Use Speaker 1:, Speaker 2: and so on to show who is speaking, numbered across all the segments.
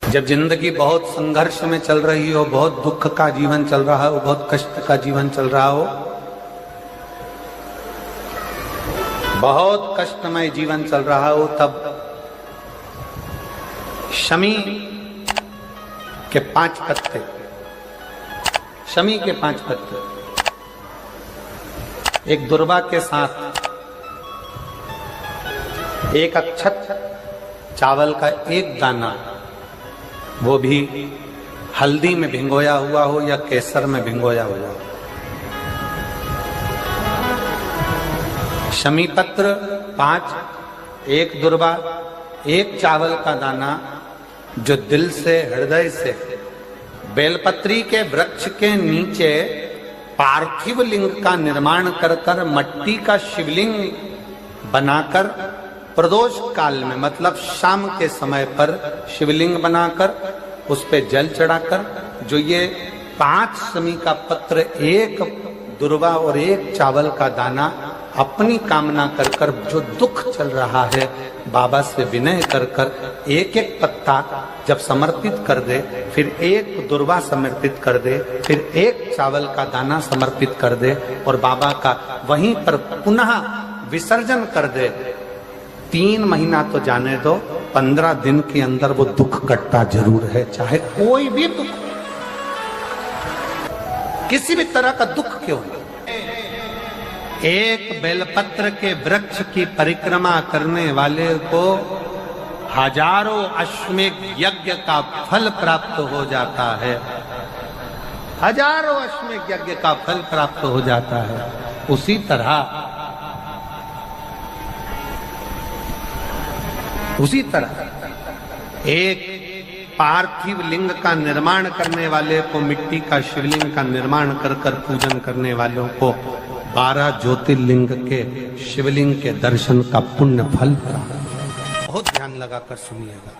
Speaker 1: जब जिंदगी बहुत संघर्ष में चल रही हो, बहुत दुख का जीवन चल रहा हो, बहुत कष्ट का जीवन चल रहा हो, बहुत कष्टमय जीवन चल रहा हो, तब शमी के 5 पत्ते, शमी के 5 पत्ते एक दुर्वा के साथ एक अक्षत चावल का एक दाना, वो भी हल्दी में भिंगोया हुआ हो या केसर में भिंगोया हुआ हो, शमी पत्र 5, एक दुर्वा, एक चावल का दाना, जो दिल से हृदय से बेलपत्री के वृक्ष के नीचे पार्थिव लिंग का निर्माण कर कर मट्टी का शिवलिंग बनाकर प्रदोष काल में, मतलब शाम के समय पर शिवलिंग बनाकर उस पे जल चढ़ाकर, जो ये 5 शमी का पत्र, एक दुर्वा और एक चावल का दाना, अपनी कामना कर कर, जो दुख चल रहा है बाबा से विनय कर कर एक एक पत्ता जब समर्पित कर दे, फिर एक दुर्वा समर्पित कर दे, फिर एक चावल का दाना समर्पित कर दे और बाबा का वहीं पर पुनः विसर्जन कर दे, 3 महीना तो जाने दो, 15 दिन के अंदर वो दुख कटता जरूर है, चाहे कोई भी दुख, किसी भी तरह का दुख क्यों हो। एक बेलपत्र के वृक्ष की परिक्रमा करने वाले को हजारों अश्वमेध यज्ञ का फल प्राप्त हो जाता है, हजारों अश्वमेध यज्ञ का फल प्राप्त हो जाता है। उसी तरह एक पार्थिव लिंग का निर्माण करने वाले को, मिट्टी का शिवलिंग का निर्माण कर कर पूजन करने वालों को 12 ज्योतिर्लिंग के शिवलिंग के दर्शन का पुण्य फल प्राप्त। बहुत ध्यान लगाकर सुनिएगा।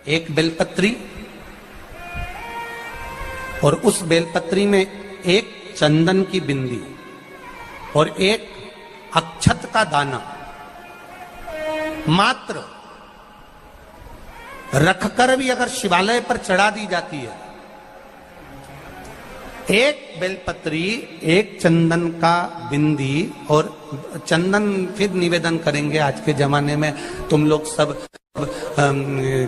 Speaker 1: एक बेलपत्री और उस बेलपत्री में एक चंदन की बिंदी और एक अक्षत का दाना मात्र रखकर भी अगर शिवालय पर चढ़ा दी जाती है, एक बेलपत्री, एक चंदन का बिंदी, और चंदन फिर निवेदन करेंगे। आज के जमाने में तुम लोग सब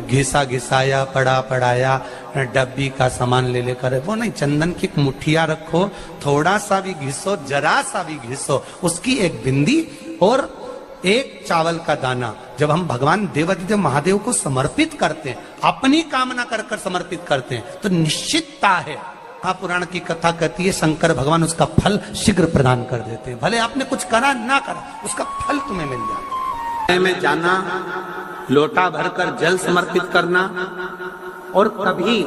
Speaker 1: घिसा घिसाया, पड़ा पड़ाया, डब्बी का सामान ले लेकर, वो नहीं, चंदन की एक मुठिया रखो, थोड़ा सा भी घिसो, जरा सा भी घिसो, उसकी एक बिंदी और एक चावल का दाना, जब हम भगवान देवाधिदेव महादेव को समर्पित करते हैं, अपनी कामना कर कर समर्पित करते हैं, तो निश्चितता है। महापुराण की कथा कहती है शंकर भगवान उसका फल शीघ्र प्रदान कर देते हैं। भले आपने कुछ करा ना करा, उसका फल तुम्हें मिल जाता है। में जाना, लोटा भरकर जल समर्पित करना, और कभी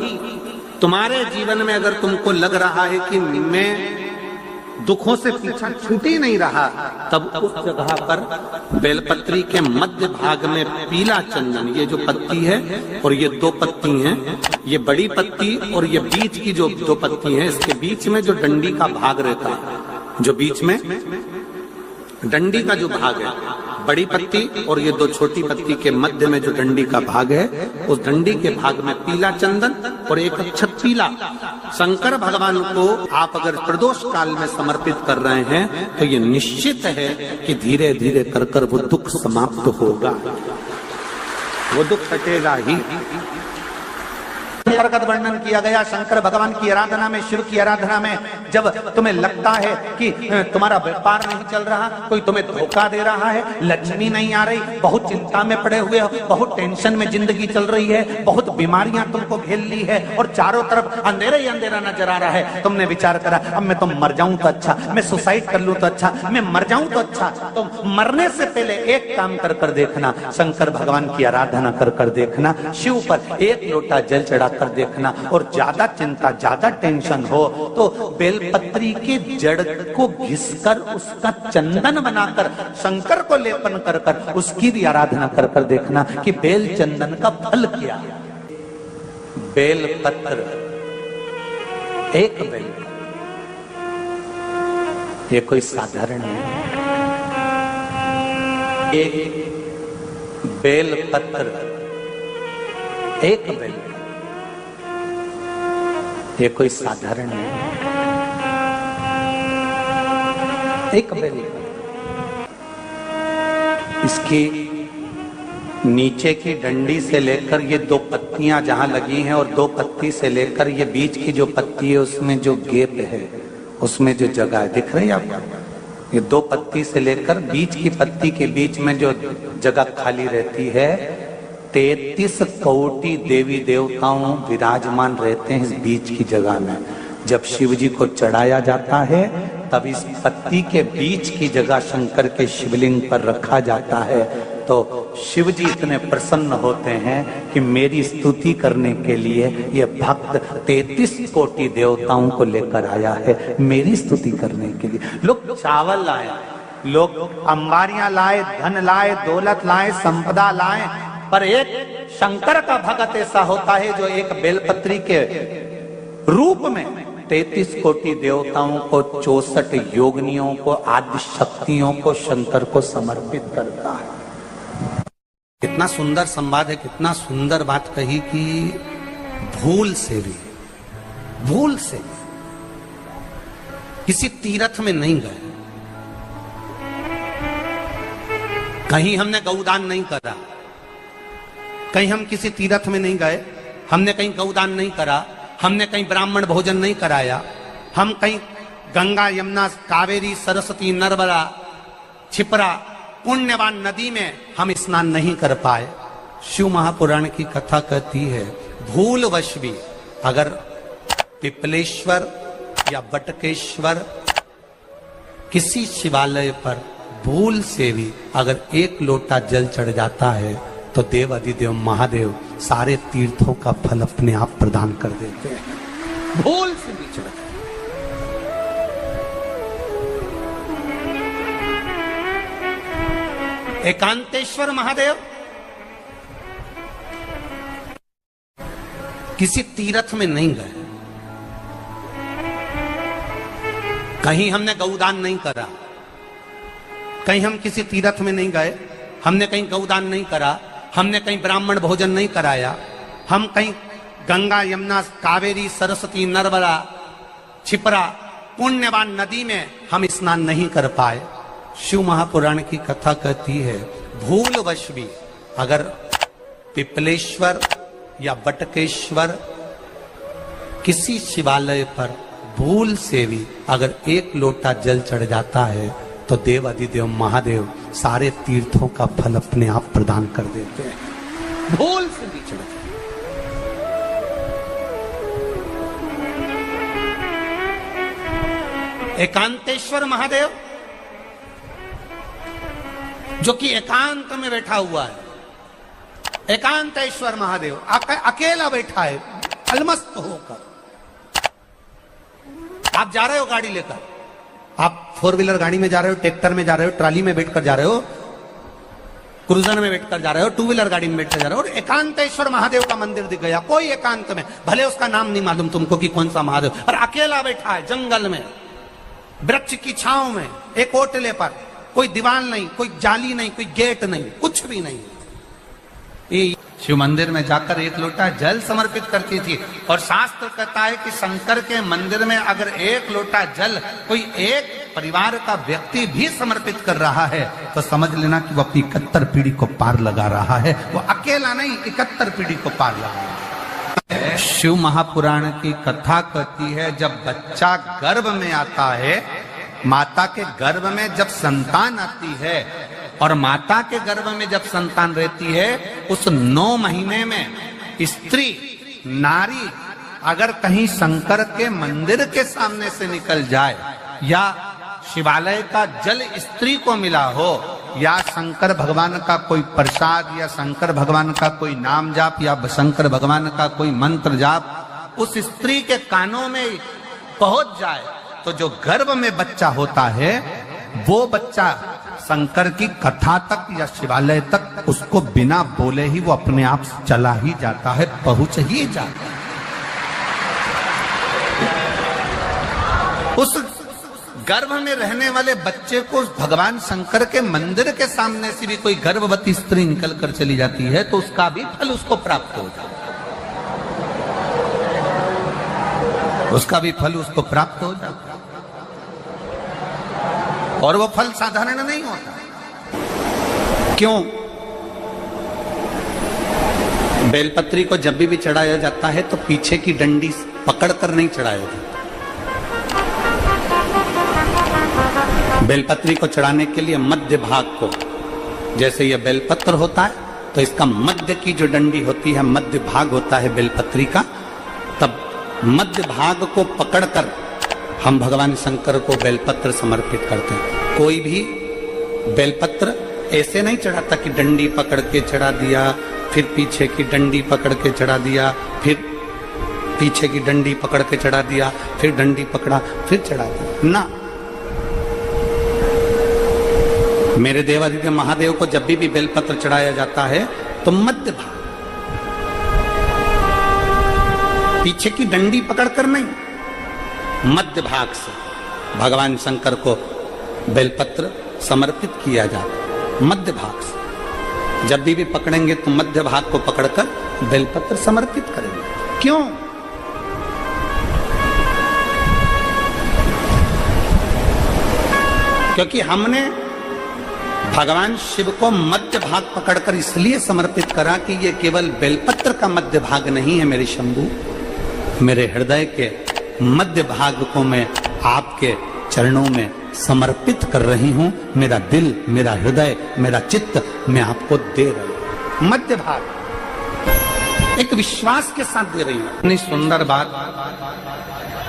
Speaker 1: तुम्हारे जीवन में अगर तुमको लग रहा है कि मैं दुखों से पीछा छूट ही नहीं रहा, तब उस जगह पर बेलपत्री के मध्य भाग में पीला चंदन, ये जो पत्ती है और ये 2 पत्ती हैं, ये बड़ी पत्ती और ये बीच की जो 2 पत्ती हैं, इसके बीच में जो डंडी का भाग रहता है, जो बीच में डंडी का जो भाग है, बड़ी पत्ती और ये 2 छोटी पत्ती के मध्य में जो डंडी का भाग है, उस डंडी के भाग में पीला चंदन और एक अक्षत पीला, शंकर भगवान को आप अगर प्रदोष काल में समर्पित कर रहे हैं, तो ये निश्चित है कि धीरे धीरे कर कर वो दुख समाप्त होगा, वो दुख हटेगा ही। प्रगत वर्णन किया गया शंकर भगवान की आराधना में, शिव की आराधना में, जब तुम्हें लगता है कि तुम्हारा व्यापार नहीं चल रहा, कोई तुम्हें धोखा दे रहा है, लक्ष्मी नहीं आ रही, बहुत चिंता में पड़े हुए हो, बहुत टेंशन में जिंदगी चल रही है, बहुत बीमारियां तुमको घेर ली है और चारों तरफ अंधेरा ही अंधेरा नजर आ रहा है, तुमने विचार करा अब मैं तो मर जाऊं तो अच्छा, मैं सुसाइड कर लूं तो अच्छा, मैं मर जाऊं तो अच्छा, तो मरने से पहले एक काम कर कर देखना, शंकर भगवान की आराधना कर कर देखना, शिव पर एक लोटा जल चढ़ा कर देखना, और ज्यादा चिंता, ज्यादा टेंशन हो तो बेलपत्री के जड़ को घिसकर उसका चंदन बनाकर शंकर को लेपन कर कर उसकी भी आराधना कर कर देखना कि बेल चंदन का फल क्या। बेलपत्र, एक बेल, ये कोई साधारण नहीं, एक बेलपत्र एक बेल, ये कोई साधारण नहीं, एक बेल। इसकी नीचे की डंडी से लेकर ये दो पत्तियां जहां लगी हैं और दो पत्ती से लेकर ये बीच की जो पत्ती है उसमें जो गैप है, उसमें जो जगह है, दिख रही है आपको? ये दो पत्ती से लेकर बीच की पत्ती के बीच में जो जगह खाली रहती है, 33 कोटि देवी देवताओं विराजमान रहते हैं इस बीच की जगह में। जब शिव जी को चढ़ाया जाता है तब इस पत्ती के बीच की जगह शंकर के शिवलिंग पर रखा जाता है, तो शिव जी इतने प्रसन्न होते हैं कि मेरी स्तुति करने के लिए ये भक्त 33 कोटि देवताओं को लेकर आया है, मेरी स्तुति करने के लिए। लोग चावल लाए, लोग अंबारियां लाए, धन लाए, दौलत लाए, संपदा लाए, पर एक शंकर का भक्त ऐसा होता है जो एक बेलपत्री के रूप में 33 कोटि देवताओं को, 64 योगिनियों को, आदि शक्तियों को शंकर को समर्पित करता है। कितना सुंदर संवाद है, कितना सुंदर बात कही कि भूल से भी किसी तीर्थ में नहीं गए, कहीं हमने गौदान नहीं करा, कहीं हम किसी तीर्थ में नहीं गए, हमने कहीं गौदान नहीं करा, हमने कहीं ब्राह्मण भोजन नहीं कराया, हम कहीं गंगा यमुना कावेरी सरस्वती नर्मदा छिपरा पुण्यवान नदी में हम स्नान नहीं कर पाए। शिव महापुराण की कथा कहती है भूलवश भी अगर पिपलेश्वर या बटकेश्वर किसी शिवालय पर भूल से भी अगर एक लोटा जल चढ़ जाता है तो देव अधिदेव महादेव सारे तीर्थों का फल अपने आप प्रदान कर देते हैं। भूल से भी चढ़ एकांतेश्वर महादेव किसी तीर्थ में नहीं गए, कहीं हमने गौदान नहीं करा, कहीं हम किसी तीर्थ में नहीं गए, हमने कहीं गौदान नहीं करा, हमने कहीं ब्राह्मण भोजन नहीं कराया, हम कहीं गंगा यमुना कावेरी सरस्वती नर्मदा छिपरा पुण्यवान नदी में हम स्नान नहीं कर पाए। शिव महापुराण की कथा कहती है भूलवश भी अगर पिपलेश्वर या बटकेश्वर किसी शिवालय पर भूल से भी अगर एक लोटा जल चढ़ जाता है तो देव अधिदेव महादेव सारे तीर्थों का फल अपने आप प्रदान कर देते हैं। भूल से भी चढ़ एकांतेश्वर महादेव जो कि एकांत में बैठा हुआ है, एकांतेश्वर महादेव अकेला बैठा है अलमस्त होकर। आप जा रहे हो गाड़ी लेकर, आप 4 व्हीलर गाड़ी में जा रहे हो, ट्रैक्टर में जा रहे हो, ट्रॉली में बैठकर जा रहे हो, क्रूजर में बैठकर जा रहे हो, 2 व्हीलर गाड़ी में बैठकर जा रहे हो और एकांतेश्वर महादेव का मंदिर दिख गया, कोई एकांत में, भले उसका नाम नहीं मालूम तुमको कि कौन सा महादेव, और अकेला बैठा है जंगल में, वृक्ष की छांव में, एक ओटले पर, कोई दीवार नहीं, कोई जाली नहीं, कोई गेट नहीं, कुछ भी नहीं। शिव मंदिर में जाकर एक लोटा जल समर्पित करती थी और शास्त्र कहता है कि शंकर के मंदिर में अगर एक लोटा जल कोई एक परिवार का व्यक्ति भी समर्पित कर रहा है तो समझ लेना कि वो अपनी 71 पीढ़ी को पार लगा रहा है। वो अकेला नहीं, 71 पीढ़ी को पार लगा रहा है। शिव महापुराण की कथा कहती है जब बच्चा गर्भ में आता है, माता के गर्भ में जब संतान आती है और माता के गर्भ में जब संतान रहती है, उस 9 महीने में स्त्री नारी अगर कहीं शंकर के मंदिर के सामने से निकल जाए या शिवालय का जल स्त्री को मिला हो या शंकर भगवान का कोई प्रसाद या शंकर भगवान का कोई नाम जाप या शंकर भगवान का कोई मंत्र जाप उस स्त्री के कानों में पहुंच जाए तो जो गर्भ में बच्चा होता है वो बच्चा शंकर की कथा तक या शिवालय तक उसको बिना बोले ही वो अपने आप चला ही जाता है, पहुंच ही जाता है। उस गर्भ में रहने वाले बच्चे को भगवान शंकर के मंदिर के सामने से भी कोई गर्भवती स्त्री निकल कर चली जाती है तो उसका भी फल उसको प्राप्त हो जाता है। उसका भी फल उसको प्राप्त हो जाता है। और वो फल साधारण नहीं होता। क्यों? बेलपत्री को जब भी चढ़ाया जाता है तो पीछे की डंडी पकड़कर नहीं चढ़ाया जाता। बेलपत्री को चढ़ाने के लिए मध्य भाग को, जैसे यह बेलपत्र होता है तो इसका मध्य की जो डंडी होती है, मध्य भाग होता है बेलपत्री का, तब मध्य भाग को पकड़कर हम भगवान शंकर को बेलपत्र समर्पित करते हैं। कोई भी बेलपत्र ऐसे नहीं चढ़ाता कि डंडी पकड़ के चढ़ा दिया, फिर पीछे की डंडी पकड़ के चढ़ा दिया, फिर पीछे की डंडी पकड़ के चढ़ा दिया, फिर डंडी पकड़ा, फिर चढ़ा दिया ना। मेरे देवादिदेव महादेव को जब भी बेलपत्र चढ़ाया जाता है तो मध्य भाग, पीछे की डंडी पकड़कर नहीं, मध्य भाग से भगवान शंकर को बेलपत्र समर्पित किया जाता है। मध्य भाग से जब भी पकड़ेंगे तो मध्य भाग को पकड़कर बेलपत्र समर्पित करेंगे। क्यों? क्योंकि हमने भगवान शिव को मध्य भाग पकड़कर इसलिए समर्पित करा कि ये केवल बेलपत्र का मध्य भाग नहीं है मेरे शंभू, मेरे हृदय के मध्य भाग को मैं आपके चरणों में समर्पित कर रही हूं। मेरा दिल, मेरा हृदय, मेरा चित्त मैं आपको दे रही हूं। मध्य भाग एक विश्वास के साथ दे रही हूं। इतनी सुंदर बात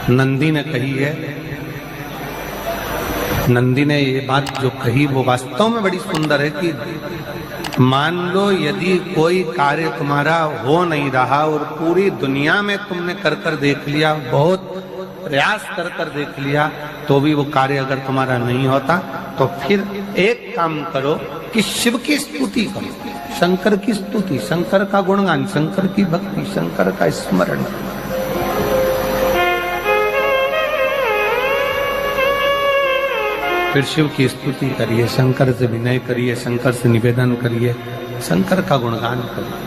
Speaker 1: नंदी ने कही है। नंदी ने ये बात जो कही वो वास्तव में बड़ी सुंदर है कि मान लो यदि कोई कार्य तुम्हारा हो नहीं रहा और पूरी दुनिया में तुमने कर कर देख लिया, बहुत प्रयास कर कर देख लिया, तो भी वो कार्य अगर तुम्हारा नहीं होता, तो फिर एक काम करो कि शिव की स्तुति करो, शंकर की स्तुति, शंकर का गुणगान, शंकर की भक्ति, शंकर का स्मरण। फिर शिव की स्तुति करिए, शंकर से विनय करिए, शंकर से निवेदन करिए, शंकर का गुणगान करिए।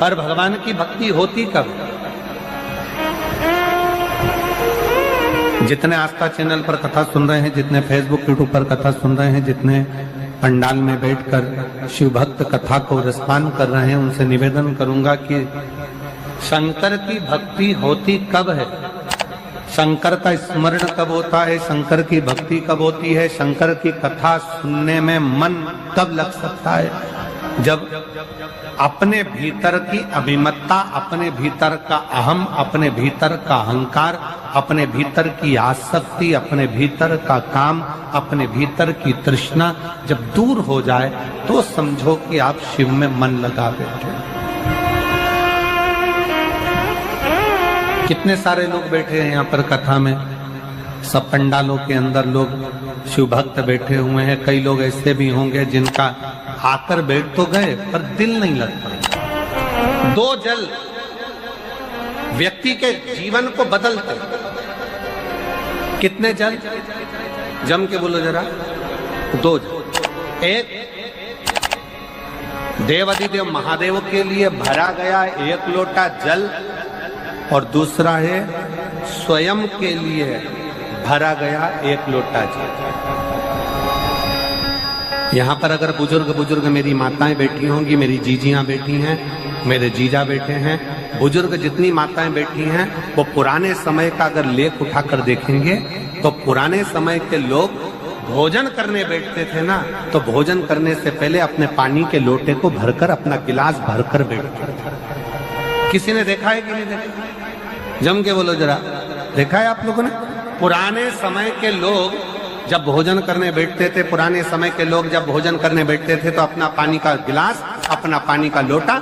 Speaker 1: पर भगवान की भक्ति होती कब? जितने आस्था चैनल पर कथा सुन रहे हैं, जितने फेसबुक यूट्यूब पर कथा सुन रहे हैं, जितने पंडाल में बैठकर शिव भक्त कथा को रसपान कर रहे हैं, उनसे निवेदन करूंगा कि शंकर की भक्ति होती कब है, शंकर का स्मरण कब होता है, शंकर की भक्ति कब होती है, शंकर की कथा सुनने में मन कब लग सकता है? जब अपने भीतर की अभिमत्ता, अपने भीतर का अहम, अपने भीतर का अहंकार, अपने भीतर की आसक्ति, अपने भीतर का काम, अपने भीतर की तृष्णा जब दूर हो जाए तो समझो कि आप शिव में मन लगा बैठे। कितने सारे लोग बैठे हैं यहाँ पर कथा में, सब पंडालों के अंदर लोग शिव भक्त बैठे हुए हैं। कई लोग ऐसे भी होंगे जिनका आकर बैठ तो गए पर दिल नहीं लगता। दो जल व्यक्ति के जीवन को बदलते। कितने जल? जम के बोलो जरा। दो जल। एक देवादिदेव महादेव के लिए भरा गया एक लोटा जल, और दूसरा है स्वयं के लिए भरा गया एक लोटा जल। यहाँ पर अगर बुजुर्ग मेरी माताएं बैठी होंगी, मेरी जीजियां बैठी हैं, मेरे जीजा बैठे हैं, बुजुर्ग जितनी माताएं बैठी हैं, वो पुराने समय का अगर लेख उठाकर देखेंगे तो पुराने समय के लोग भोजन करने बैठते थे ना, तो भोजन करने से पहले अपने पानी के लोटे को भरकर, अपना गिलास भरकर बैठते थे। किसी ने देखा है कि नहीं देखा? जम के बोलो जरा, देखा है आप लोगों ने? पुराने समय के लोग जब भोजन करने बैठते थे, पुराने समय के लोग जब भोजन करने बैठते थे तो अपना पानी का गिलास, अपना पानी का लोटा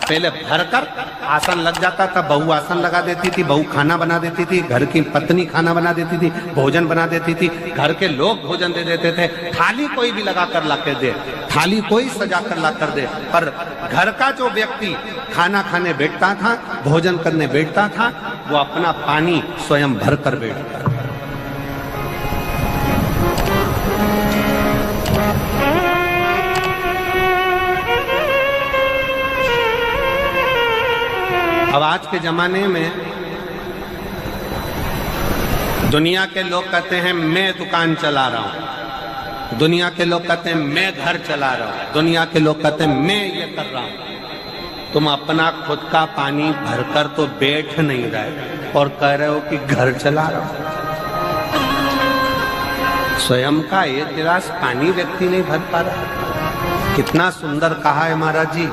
Speaker 1: पहले भरकर आसन लग जाता था। बहू आसन लगा देती थी, बहू खाना बना देती थी, घर की पत्नी खाना बना देती थी, भोजन बना देती थी, घर के लोग भोजन दे देते थे। थाली कोई भी लगा कर ला कर दे, थाली कोई सजा कर ला कर दे, पर घर का जो व्यक्ति खाना खाने बैठता था, भोजन करने बैठता था, वो अपना पानी स्वयं भर कर बैठता था। आज के जमाने में दुनिया के लोग कहते हैं मैं दुकान चला रहा हूं, दुनिया के लोग कहते हैं मैं घर चला रहा हूं, दुनिया के लोग कहते हैं मैं ये कर रहा हूं। तुम अपना खुद का पानी भरकर तो बैठ नहीं रहे और कह रहे हो कि घर चला रहा हूं। स्वयं का एक गिलास पानी व्यक्ति नहीं भर पा रहा। कितना सुंदर कहा है महाराज जी,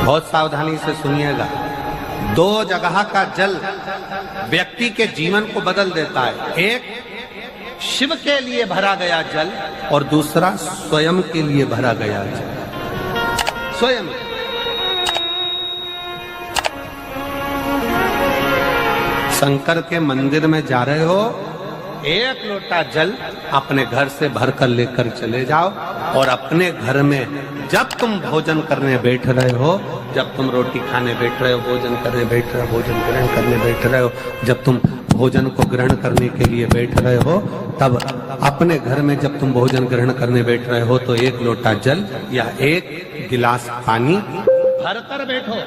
Speaker 1: बहुत सावधानी से सुनिएगा। दो जगह का जल व्यक्ति के जीवन को बदल देता है। एक शिव के लिए भरा गया जल और दूसरा स्वयं के लिए भरा गया जल। स्वयं शंकर के मंदिर में जा रहे हो, एक लोटा जल अपने घर से भरकर लेकर चले जाओ और अपने घर में जब तुम भोजन करने बैठ रहे हो, जब तुम रोटी खाने बैठ रहे हो, भोजन करने बैठ रहे हो, भोजन ग्रहण करने बैठ रहे हो, जब तुम भोजन को ग्रहण करने के लिए बैठ रहे हो, तब अपने घर में जब तुम भोजन ग्रहण करने बैठ रहे हो तो एक लोटा जल या एक गिलास पानी भरकर बैठो।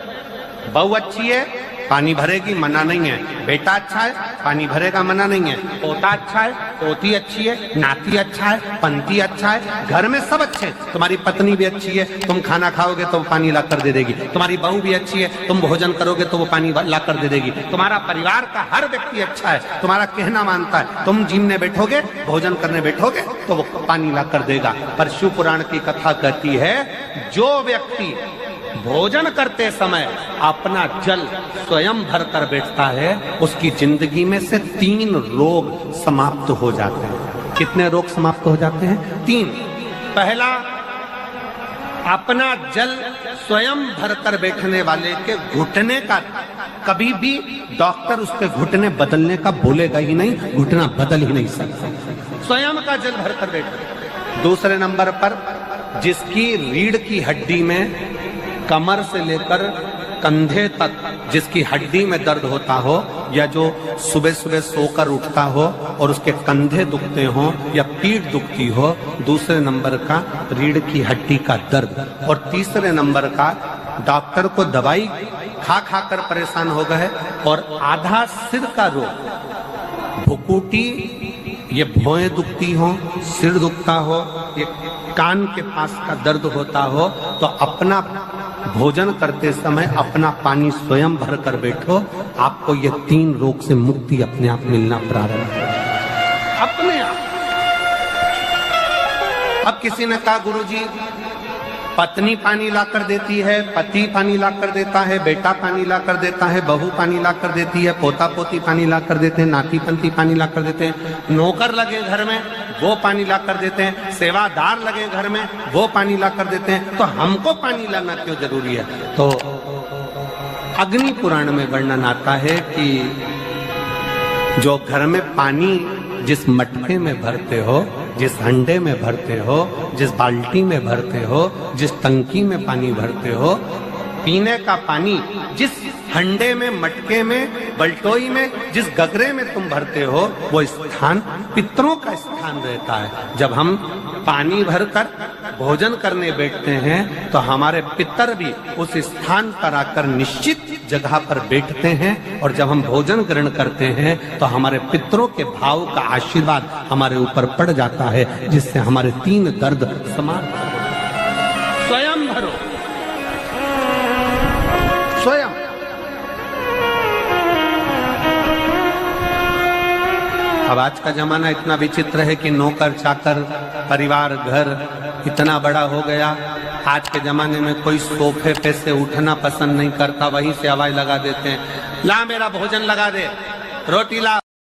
Speaker 1: बहू अच्छी है, पानी भरेगी, मना नहीं है। बेटा अच्छा है, पानी भरेगा, मना नहीं है। पोता अच्छा है, पोती अच्छी है, नाती अच्छा है, पंती अच्छा है, घर में सब अच्छे। तुम्हारी पत्नी भी अच्छी है, तुम खाना खाओगे तो वो पानी ला कर दे देगी। तुम्हारी बहू भी अच्छी है, तुम भोजन करोगे तो वो पानी ला कर दे देगी। तुम्हारा परिवार का हर व्यक्ति अच्छा है, तुम्हारा कहना मानता है। तुम जिमने बैठोगे, भोजन करने बैठोगे तो वो पानी ला कर देगा। पर शिव पुराण की कथा कहती है, जो व्यक्ति भोजन करते समय अपना जल स्वयं भर कर बैठता है, उसकी जिंदगी में से 3 रोग समाप्त हो जाते हैं। कितने रोग समाप्त हो जाते हैं? 3। पहला, अपना जल स्वयं भर कर बैठने वाले के घुटने का कभी भी डॉक्टर उसके घुटने बदलने का बोलेगा ही नहीं, घुटना बदल ही नहीं सकता। स्वयं का जल भर कर बैठे। दूसरे नंबर पर, जिसकी रीढ़ की हड्डी में कमर से लेकर कंधे तक जिसकी हड्डी में दर्द होता हो, या जो सुबह सुबह सोकर उठता हो और उसके कंधे दुखते हो या पीठ दुखती हो। दूसरे नंबर का रीढ़ की हड्डी का दर्द। और तीसरे नंबर का डॉक्टर को दवाई खा खा कर परेशान हो गए और आधा सिर का रोग, भुकुटी, ये भौएं दुखती हो, सिर दुखता हो, ये कान के पास का दर्द होता हो, तो अपना भोजन करते समय अपना पानी स्वयं भर कर बैठो। आपको ये 3 रोग से मुक्ति अपने आप मिलना प्रारंभ हो, अपने आप। अब किसी ने कहा, गुरुजी पत्नी पानी ला कर देती है, पति पानी ला कर देता है, बेटा पानी ला कर देता है, बहू पानी ला कर देती है, पोता पोती पानी ला कर देते हैं, नाती पंती पानी ला कर देते हैं, नौकर लगे घर में वो पानी ला कर देते हैं, सेवादार लगे घर में वो पानी ला कर देते हैं, तो हमको पानी लाना क्यों जरूरी है? तो अग्नि पुराण में वर्णन आता है कि जो घर में पानी जिस मटके में भरते हो, जिस हंडे में भरते हो, जिस बाल्टी में भरते हो, जिस टंकी में पानी भरते हो, पीने का पानी जिस हंडे में, मटके में, बल्टोई में, जिस गगरे में तुम भरते हो, वो स्थान पितरों का स्थान रहता है। जब हम पानी भरकर भोजन करने बैठते हैं तो हमारे पितर भी उस स्थान पर आकर निश्चित जगह पर बैठते हैं, और जब हम भोजन ग्रहण करते हैं तो हमारे पितरों के भाव का आशीर्वाद हमारे ऊपर पड़ जाता है, जिससे हमारे 3 दर्द समाप्त हो। स्वयं भरो, स्वयं। अब आज का जमाना इतना विचित्र है कि नौकर चाकर, परिवार, घर इतना बड़ा हो गया। आज के जमाने में कोई सोफे पे से उठना पसंद नहीं करता, वहीं से आवाज लगा देते हैं, ला मेरा भोजन लगा दे, रोटी ला।